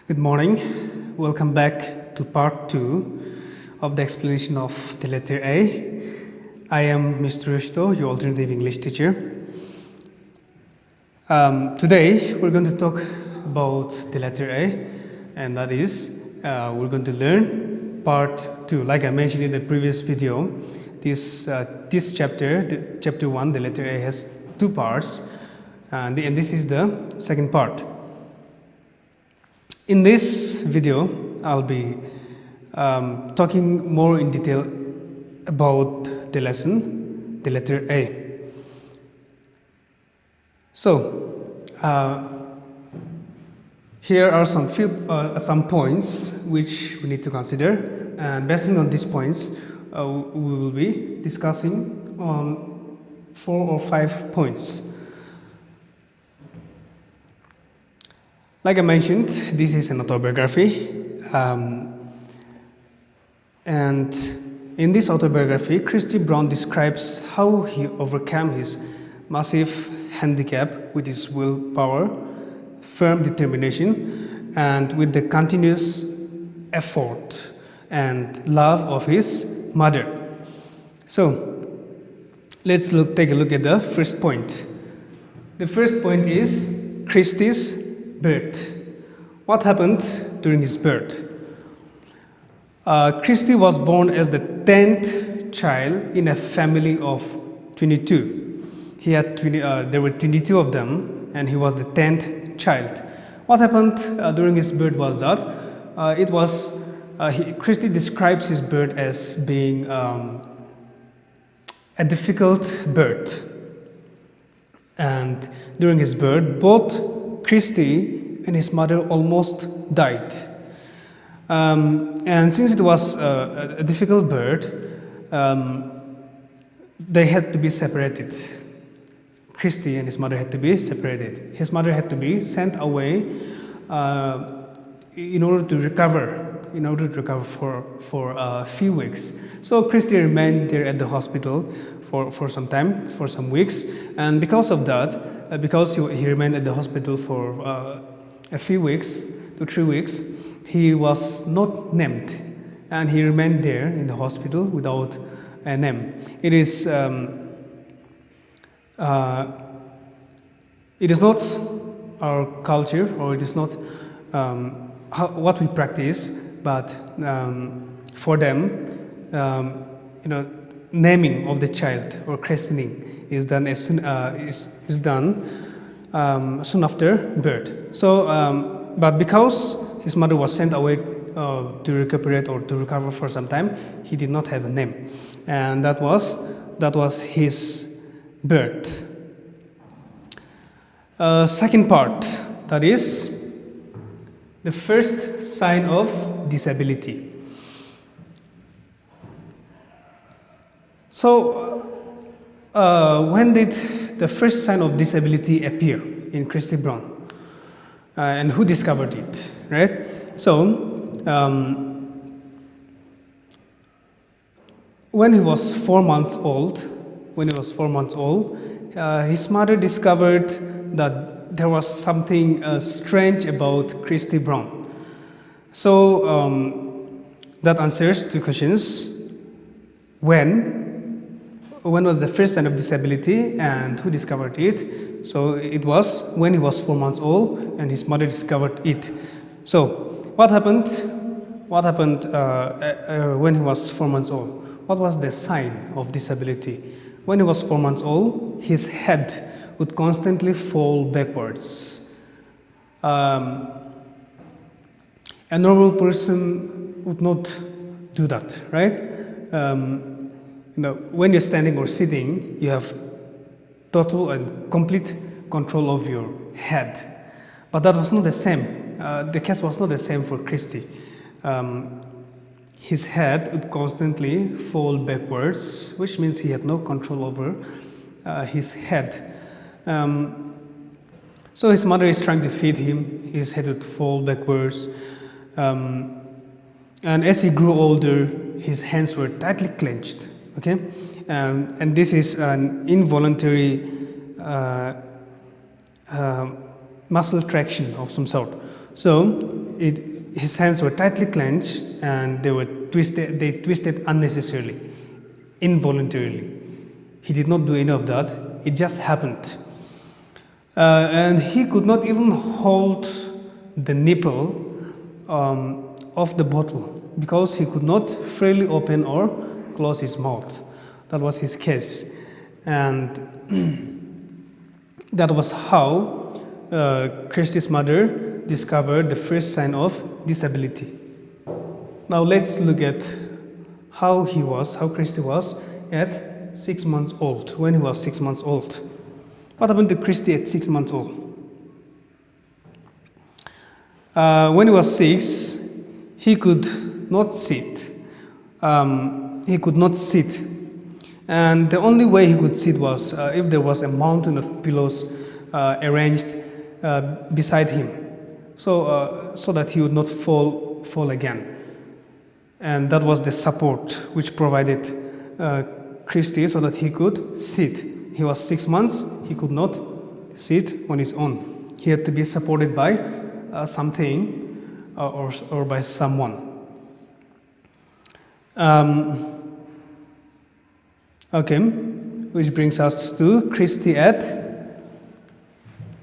Good morning. Welcome back to part 2 of the explanation of the letter A. I am Mr. Hushito, your alternative English teacher. Today we're going to talk about the letter A, and that is we're going to learn part 2. Like I mentioned in the previous video, this chapter, chapter 1, the letter A has 2 parts, and this is the second part. In this video, I'll be talking more in detail about the lesson, the letter A. So, here are some points which we need to consider, and based on these points, we will be discussing on 4 or 5 points. Like I mentioned, this is an autobiography, and in this autobiography, Christy Brown describes how he overcame his massive handicap with his willpower, firm determination, and with the continuous effort and love of his mother. So, let's take a look at the first point. The first point is Christy's birth. What happened during his birth? Christy was born as the 10th child in a family of 22. He had there were 22 of them, and he was the 10th child. What happened during his birth was that Christy describes his birth as being a difficult birth. And during his birth, both Christy and his mother almost died. And since it was a difficult birth, they had to be separated. Christy and his mother had to be separated. His mother had to be sent away in order to recover for a few weeks. So Christy remained there at the hospital for some time, for some weeks, and because of that, because he remained at the hospital for a few weeks to 3 weeks, he was not named, and he remained there in the hospital without a name. It is not our culture, or it is not what we practice, but for them, naming of the child or christening is done soon after birth. So, but because his mother was sent away to recuperate or to recover for some time, he did not have a name, and that was his birth. Second part, that is the first sign of disability. So, when did the first sign of disability appear in Christy Brown? And who discovered it, right? So, when he was 4 months old, his mother discovered that there was something strange about Christy Brown. So, that answers 2 questions. When was the first sign of disability, and who discovered it? So it was when he was 4 months old, and his mother discovered it. So what happened when he was 4 months old? What was the sign of disability? When he was 4 months old, his head would constantly fall backwards. A normal person would not do that, right? When you're standing or sitting, you have total and complete control of your head. But that was not the same. The case was not the same for Christy. His head would constantly fall backwards, which means he had no control over his head. So his mother is trying to feed him. His head would fall backwards. And as he grew older, his hands were tightly clenched. Okay, and this is an involuntary muscle traction of some sort. So his hands were tightly clenched and they were twisted. They twisted unnecessarily, involuntarily. He did not do any of that. It just happened. And he could not even hold the nipple of the bottle because he could not freely open or close his mouth. That was his case. And that was how Christy's mother discovered the first sign of disability. Now let's look at how Christy was at 6 months old, when he was 6 months old. What happened to Christy at 6 months old? When he was 6, he could not sit. He could not sit. And the only way he could sit was if there was a mountain of pillows arranged beside him, so that he would not fall again. And that was the support which provided Christy so that he could sit. He was 6 months, he could not sit on his own. He had to be supported by something or by someone. Okay, which brings us to Christy at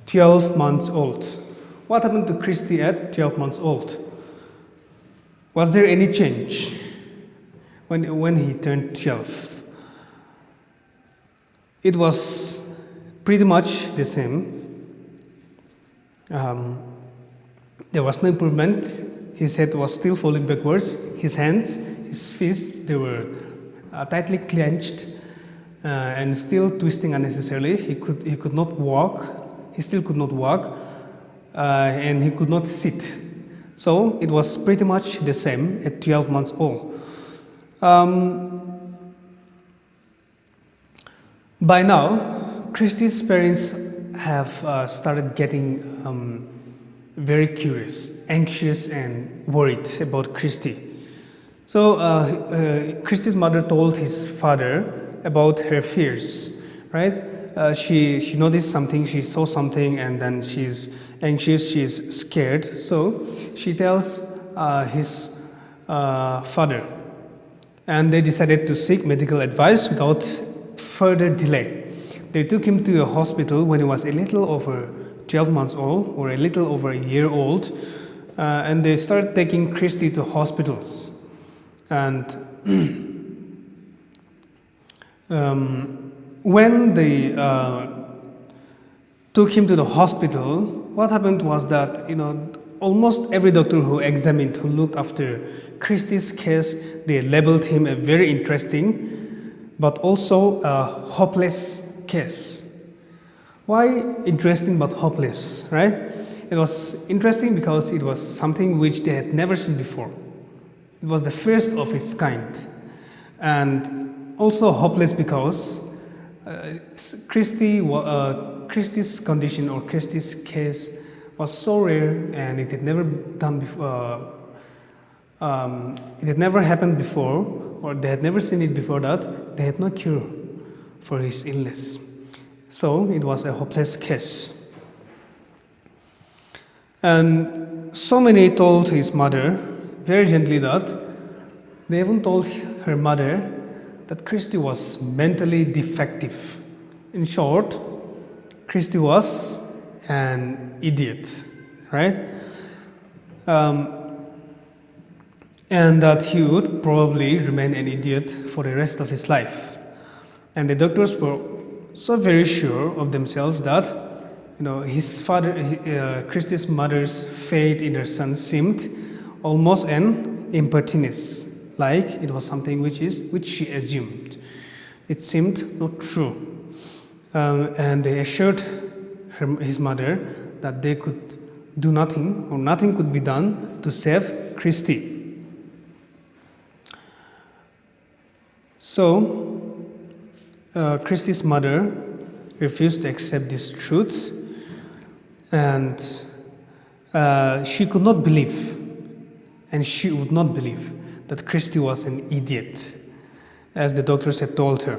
12 months old. What happened to Christy at 12 months old? Was there any change when he turned 12? It was pretty much the same. There was no improvement. His head was still falling backwards. His hands, his fists, they were tightly clenched and still twisting unnecessarily. He could not walk. He still could not walk, and he could not sit. So it was pretty much the same at 12 months old. By now, Christy's parents have started getting very curious, anxious, and worried about Christy. So Christy's mother told his father about her fears, right? She noticed something, she saw something, and then she's anxious, she's scared. So she tells his father, and they decided to seek medical advice without further delay. They took him to a hospital when he was a little over 12 months old, or a little over a year old, and they started taking Christy to hospitals. And when they took him to the hospital, what happened was that, almost every doctor who looked after Christy's case, they labeled him a very interesting but also a hopeless case. Why interesting but hopeless, right? It was interesting because it was something which they had never seen before. It was the first of its kind. And also hopeless because Christy's condition or Christy's case was so rare and it had never done before. It had never happened before, or they had never seen it before that. They had no cure for his illness. So it was a hopeless case. And so many told his mother very gently that they even told her mother that Christy was mentally defective. In short, Christy was an idiot, right? And that he would probably remain an idiot for the rest of his life. And the doctors were so very sure of themselves that, his father, Christy's mother's faith in her son seemed almost an impertinence, like it was something which she assumed. It seemed not true. And they assured his mother that they could do nothing, or nothing could be done to save Christy. So, Christy's mother refused to accept this truth, and she could not believe, and she would not believe that Christy was an idiot, as the doctors had told her.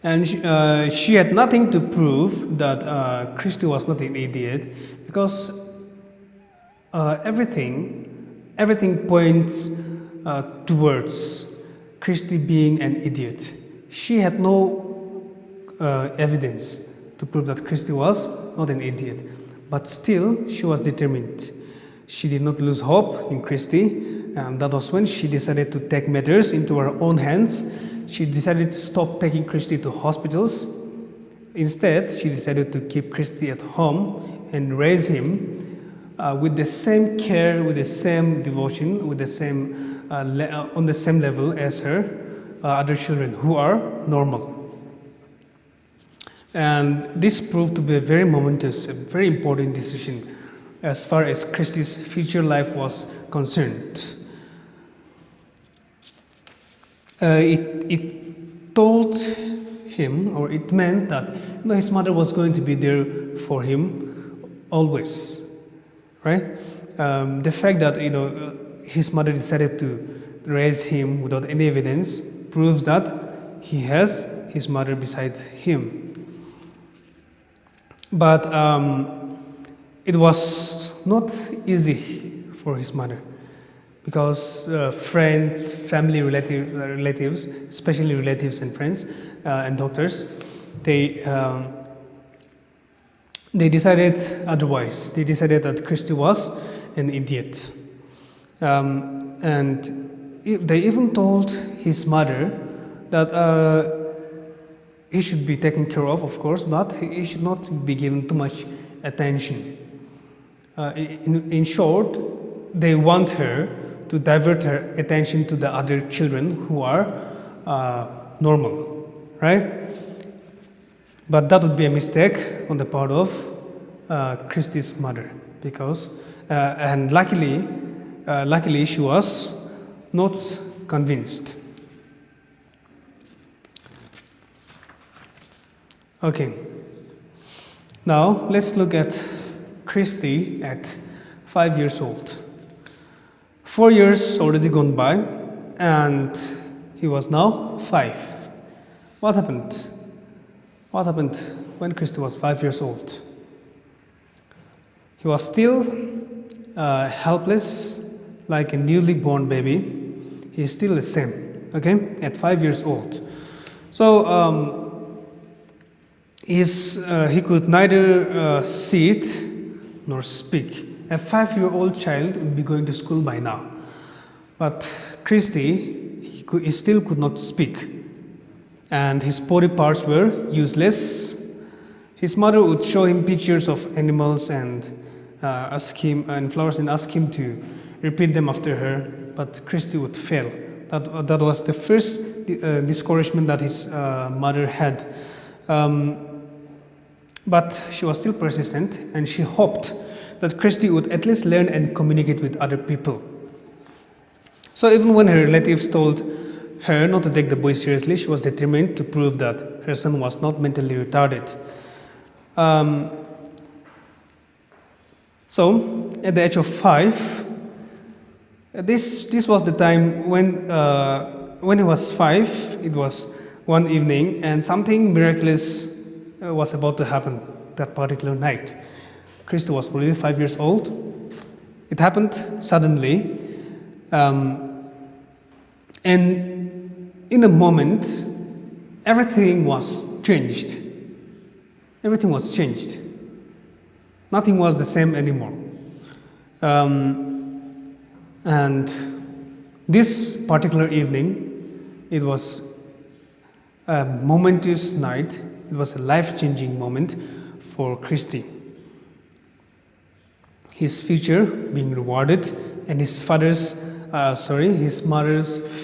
And she had nothing to prove that Christy was not an idiot, because everything points towards Christy being an idiot. She had no evidence to prove that Christy was not an idiot, but still she was determined. She did not lose hope in Christy, and that was when she decided to take matters into her own hands. She decided to stop taking Christy to hospitals. Instead, she decided to keep Christy at home and raise him with the same care, with the same devotion, with the same on the same level as her other children who are normal. And this proved to be a very momentous, a very important decision as far as Christy's future life was concerned. It told him, or it meant that his mother was going to be there for him always, right? The fact that his mother decided to raise him without any evidence proves that he has his mother beside him. But it was not easy for his mother because friends, family, relatives, especially relatives and friends and doctors, they decided otherwise. They decided that Christy was an idiot. And they even told his mother that he should be taken care of course, but he should not be given too much attention. In short, they want her to divert her attention to the other children who are normal, right? But that would be a mistake on the part of Christy's mother, because and luckily she was not convinced. Okay, now let's look at Christy at 5 years old. 4 years already gone by, and he was now 5. What happened? What happened when Christy was 5 years old? He was still helpless, like a newly born baby. He is still the same, okay, at 5 years old. So he could neither sit nor speak. A 5-year-old child would be going to school by now. But Christy, he still could not speak. And his body parts were useless. His mother would show him pictures of animals and flowers and ask him to repeat them after her. But Christy would fail. That was the first discouragement that his mother had. But she was still persistent, and she hoped that Christy would at least learn and communicate with other people. So even when her relatives told her not to take the boy seriously, she was determined to prove that her son was not mentally retarded. So at the age of 5, this was the time when he was 5. It was one evening, and something miraculous was about to happen that particular night. Christy was already 5 years old. It happened suddenly, and in a moment, everything was changed. Everything was changed. Nothing was the same anymore. And this particular evening, it was a momentous night. It was a life-changing moment for Christy. His future being rewarded, and his mother's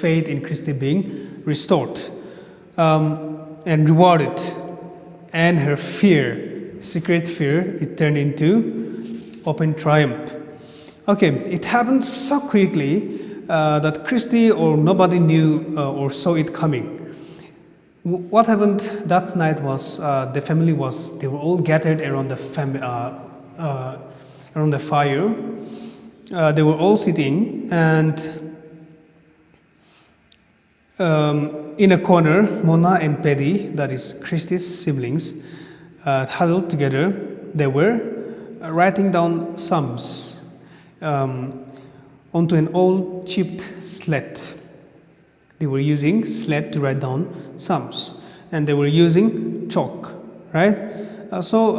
faith in Christy being restored and rewarded, and her secret fear, it turned into open triumph. Okay, it happened so quickly that Christy or nobody knew or saw it coming. What happened that night was they were all gathered around the fire. They were all sitting, and in a corner, Mona and Paddy, that is Christy's siblings, huddled together. They were writing down sums onto an old chipped slate. They were using slate to write down sums, and they were using chalk, right? So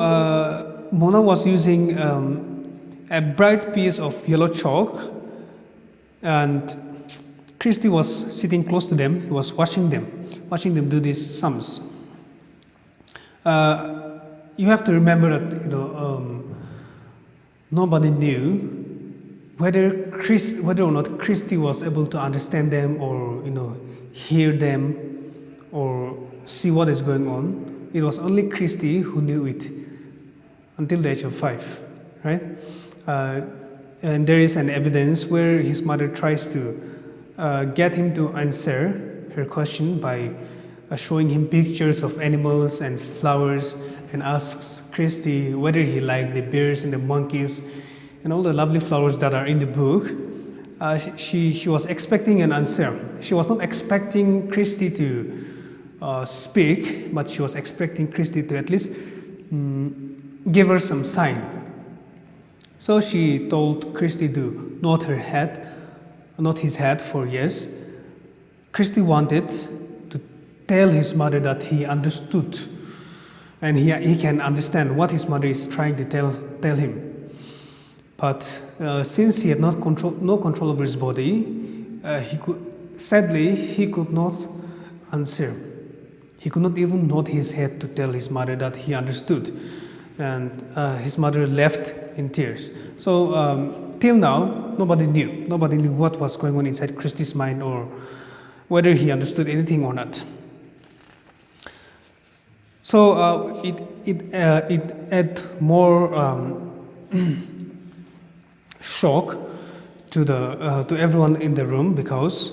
Mona was using a bright piece of yellow chalk, and Christy was sitting close to them. He was watching them do these sums. You have to remember that nobody knew whether or not Christy was able to understand them, or hear them, or see what is going on. It was only Christy who knew it until the age of 5, right? And there is an evidence where his mother tries to get him to answer her question by showing him pictures of animals and flowers, and asks Christy whether he liked the bears and the monkeys and all the lovely flowers that are in the book. She was expecting an answer. She was not expecting Christy to speak, but she was expecting Christy to at least give her some sign. So she told Christy to nod his head for yes. Christy wanted to tell his mother that he understood, and he can understand what his mother is trying to tell him. But since he had no control over his body, he could not answer. He could not even nod his head to tell his mother that he understood. And his mother left in tears. So till now, nobody knew what was going on inside Christy's mind, or whether he understood anything or not. So it added more shock to everyone in the room, because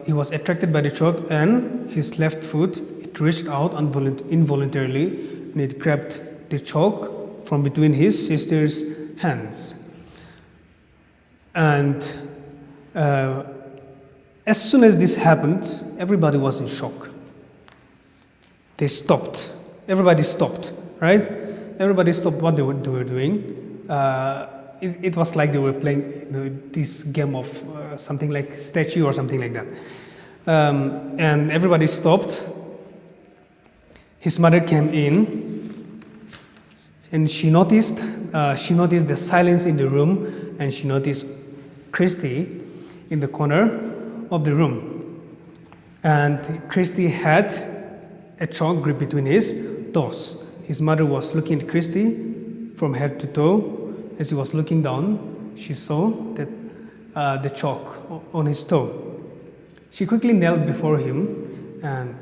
he was attracted by the chalk, and his left foot, it reached out involuntarily, and it grabbed the chalk from between his sister's hands. And as soon as this happened, everybody was in shock. They stopped. Everybody stopped, right? Everybody stopped what they were doing. It was like they were playing this game of something like statue or something like that. And everybody stopped. His mother came in, and she noticed the silence in the room, and she noticed Christy in the corner of the room. And Christy had a chalk grip between his toes. His mother was looking at Christy from head to toe. As he was looking down, she saw that the chalk on his toe. She quickly knelt before him, and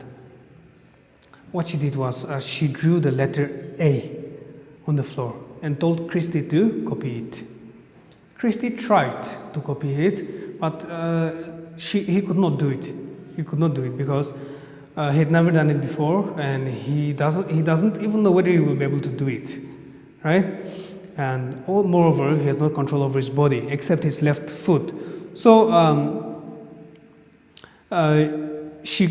what she did was she drew the letter A on the floor and told Christy to copy it. Christy tried to copy it, but he could not do it. He could not do it because he had never done it before, and he doesn't even know whether he will be able to do it, right? And moreover, he has no control over his body except his left foot. So she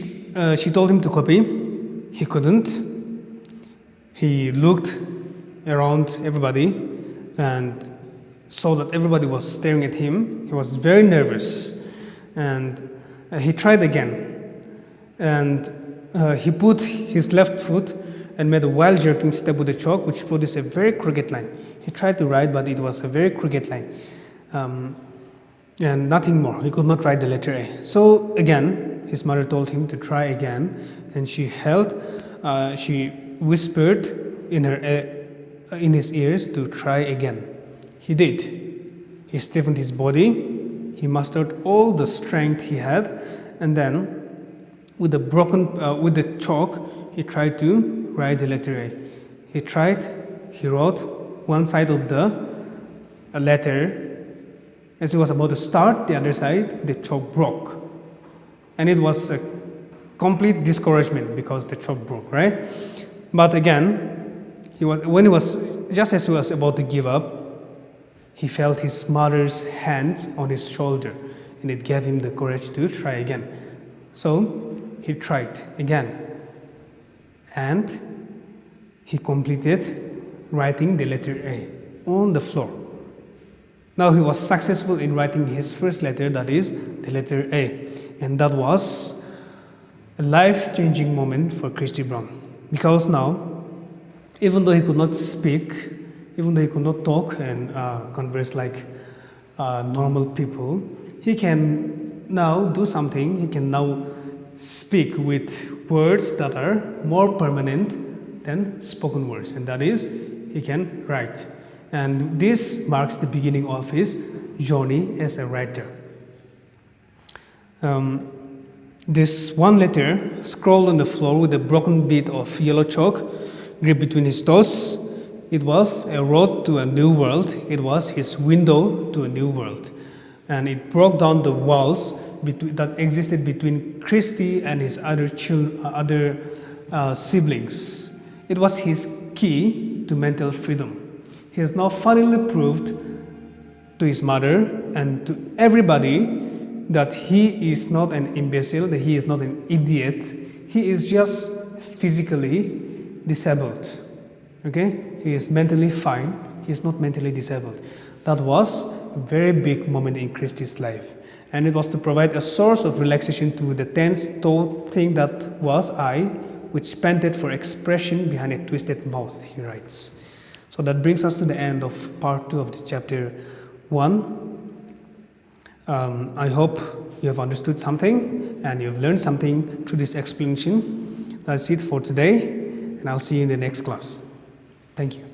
told him to copy. He couldn't. He looked around everybody and saw that everybody was staring at him. He was very nervous, and he tried again. And he put his left foot and made a wild jerking step with the chalk, which produced a very crooked line. He tried to write, but it was a very crooked line. And nothing more. He could not write the letter A. So again, his mother told him to try again, and she whispered in his ears to try again. He did. He stiffened his body. He mustered all the strength he had, and then with the chalk, he tried to write the letter A. He wrote one side of the letter. As he was about to start the other side, the chalk broke. And it was a complete discouragement because the chalk broke, right? But again, just as he was about to give up, he felt his mother's hands on his shoulder, and it gave him the courage to try again. So he tried again, and he completed writing the letter A on the floor. Now he was successful in writing his first letter, that is the letter A. And that was a life-changing moment for Christy Brown. Because now, even though he could not speak, even though he could not talk and converse like normal people, he can now do something. He can now speak with words that are more permanent than spoken words, and that is, he can write. And this marks the beginning of his journey as a writer. This one letter scrawled on the floor with a broken bit of yellow chalk gripped between his toes. It was a road to a new world. It was his window to a new world. And it broke down the walls that existed between Christy and his other siblings. It was his key to mental freedom. He has now finally proved to his mother and to everybody that he is not an imbecile, that he is not an idiot. He is just physically disabled. Okay? He is mentally fine. He is not mentally disabled. That was a very big moment in Christy's life. And it was to provide a source of relaxation to the tense thing that was I, which panted for expression behind a twisted mouth, he writes. So that brings us to the end of part 2 of the chapter 1. I hope you have understood something and you have learned something through this explanation. That's it for today, and I'll see you in the next class. Thank you.